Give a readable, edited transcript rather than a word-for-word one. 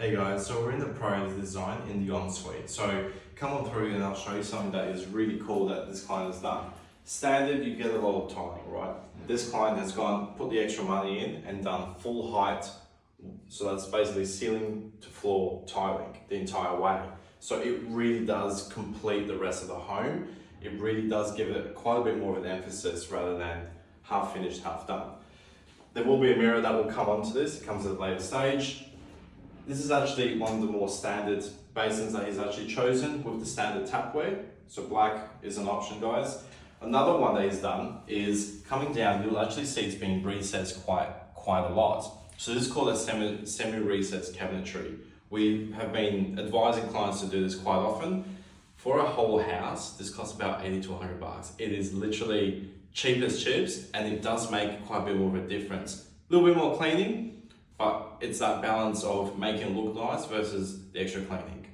Hey guys, so we're in the priority design in the Ensuite. So come on through and I'll show you something that is really cool that this client has done. Standard, you get a lot of tiling, right? This client has gone, put the extra money in and done full height. So that's basically ceiling to floor tiling the entire way. So it really does complete the rest of the home. It really does give it quite a bit more of an emphasis rather than half finished, half done. There will be a mirror that will come onto this. It comes at a later stage. This is actually one of the more standard basins that he's actually chosen with the standard tapware. So black is an option, guys. Another one that he's done is coming down, you'll actually see it's being recessed quite a lot. So this is called a semi-recessed cabinetry. We have been advising clients to do this quite often. For a whole house, this costs about 80 to 100 bucks. It is literally cheap as chips, and it does make quite a bit more of a difference. A little bit more cleaning, but it's that balance of making it look nice versus the extra cleaning.